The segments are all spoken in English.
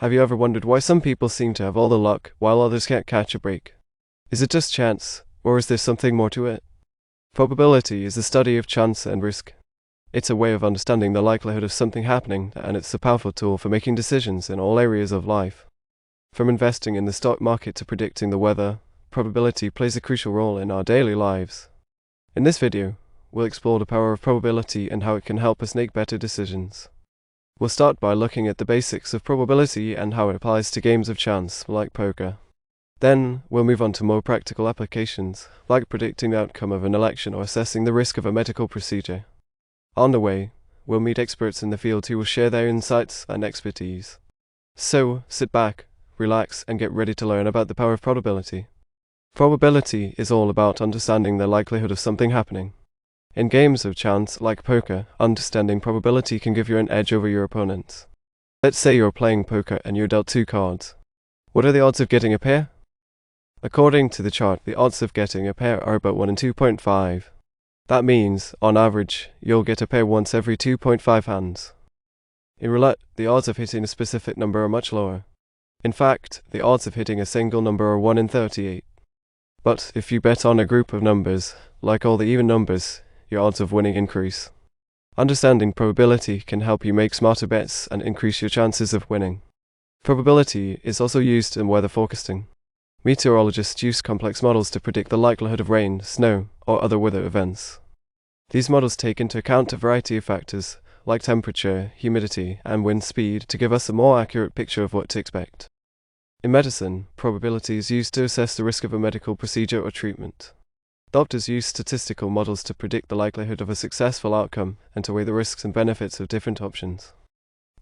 Have you ever wondered why some people seem to have all the luck while others can't catch a break? Is it just chance, or is there something more to it? Probability is the study of chance and risk. It's a way of understanding the likelihood of something happening, and it's a powerful tool for making decisions in all areas of life. From investing in the stock market to predicting the weather, probability plays a crucial role in our daily lives. In this video, we'll explore the power of probability and how it can help us make better decisions. We'll start by looking at the basics of probability and how it applies to games of chance, like poker. Then, we'll move on to more practical applications, like predicting the outcome of an election or assessing the risk of a medical procedure. On the way, we'll meet experts in the field who will share their insights and expertise. So, sit back, relax, and get ready to learn about the power of probability. Probability is all about understanding the likelihood of something happening. In games of chance, like poker, understanding probability can give you an edge over your opponents. Let's say you're playing poker and you're dealt 2 cards. What are the odds of getting a pair? According to the chart, the odds of getting a pair are about 1 in 2.5. That means, on average, you'll get a pair once every 2.5 hands. In roulette, the odds of hitting a specific number are much lower. In fact, the odds of hitting a single number are 1 in 38. But if you bet on a group of numbers, like all the even numbers, your odds of winning increase. Understanding probability can help you make smarter bets and increase your chances of winning. Probability is also used in weather forecasting. Meteorologists use complex models to predict the likelihood of rain, snow, or other weather events. These models take into account a variety of factors, like temperature, humidity, and wind speed, to give us a more accurate picture of what to expect. In medicine, probability is used to assess the risk of a medical procedure or treatment. Doctors use statistical models to predict the likelihood of a successful outcome and to weigh the risks and benefits of different options.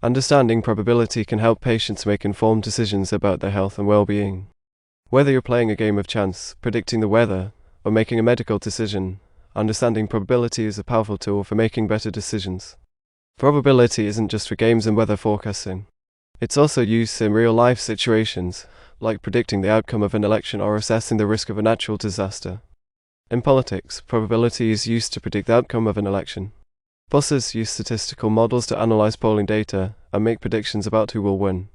Understanding probability can help patients make informed decisions about their health and well-being. Whether you're playing a game of chance, predicting the weather, or making a medical decision, understanding probability is a powerful tool for making better decisions. Probability isn't just for games and weather forecasting. It's also used in real-life situations, like predicting the outcome of an election or assessing the risk of a natural disaster. In politics, probability is used to predict the outcome of an election. Bosses use statistical models to analyze polling data and make predictions about who will win.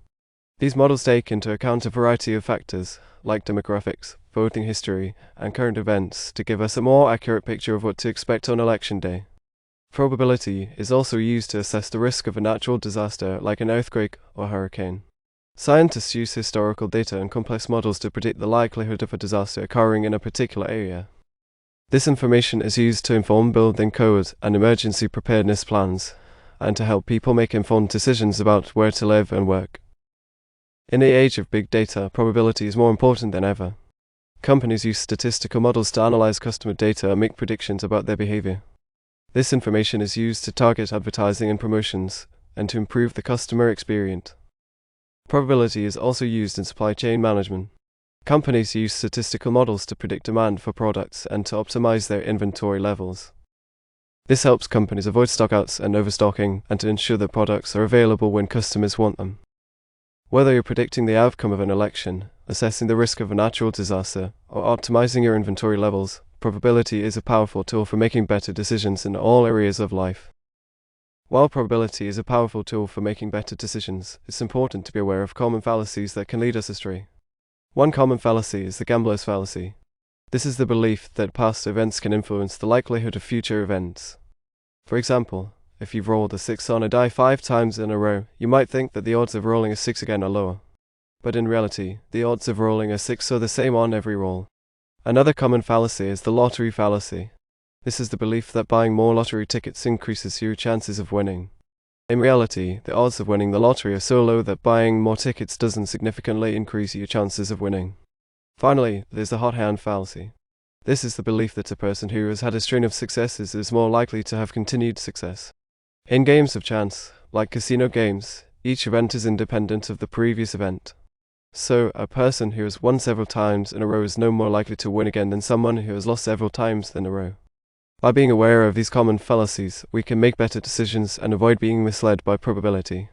These models take into account a variety of factors, like demographics, voting history, and current events, to give us a more accurate picture of what to expect on election day. Probability is also used to assess the risk of a natural disaster like an earthquake or hurricane. Scientists use historical data and complex models to predict the likelihood of a disaster occurring in a particular area. This information is used to inform building code and emergency preparedness plans, and to help people make informed decisions about where to live and work. In the age of big data, probability is more important than ever. Companies use statistical models to analyze customer data and make predictions about their behavior. This information is used to target advertising and promotions, and to improve the customer experience. Probability is also used in supply chain management. Companies use statistical models to predict demand for products and to optimize their inventory levels. This helps companies avoid stockouts and overstocking, and to ensure that products are available when customers want them. Whether you're predicting the outcome of an election, assessing the risk of a natural disaster, or optimizing your inventory levels, probability is a powerful tool for making better decisions in all areas of life. While probability is a powerful tool for making better decisions, it's important to be aware of common fallacies that can lead us astray. One common fallacy is the gambler's fallacy. This is the belief that past events can influence the likelihood of future events. For example, if you've rolled a 6 on a die 5 times in a row, you might think that the odds of rolling a 6 again are lower. But in reality, the odds of rolling a 6 are the same on every roll. Another common fallacy is the lottery fallacy. This is the belief that buying more lottery tickets increases your chances of winning. In reality, the odds of winning the lottery are so low that buying more tickets doesn't significantly increase your chances of winning. Finally, there's the hot hand fallacy. This is the belief that a person who has had a string of successes is more likely to have continued success. In games of chance, like casino games, each event is independent of the previous event. So, a person who has won several times in a row is no more likely to win again than someone who has lost several times in a row. By being aware of these common fallacies, we can make better decisions and avoid being misled by probability.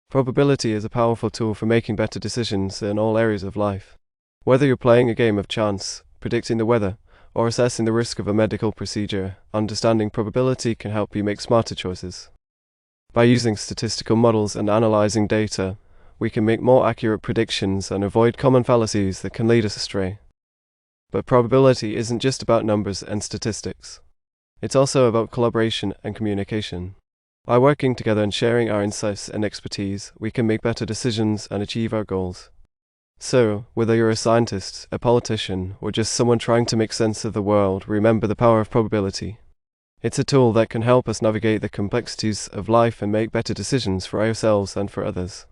Probability is a powerful tool for making better decisions in all areas of life. Whether you're playing a game of chance, predicting the weather, or assessing the risk of a medical procedure, understanding probability can help you make smarter choices. By using statistical models and analyzing data, we can make more accurate predictions and avoid common fallacies that can lead us astray. But probability isn't just about numbers and statistics. It's also about collaboration and communication. By working together and sharing our insights and expertise, we can make better decisions and achieve our goals. So, whether you're a scientist, a politician, or just someone trying to make sense of the world, remember the power of probability. It's a tool that can help us navigate the complexities of life and make better decisions for ourselves and for others.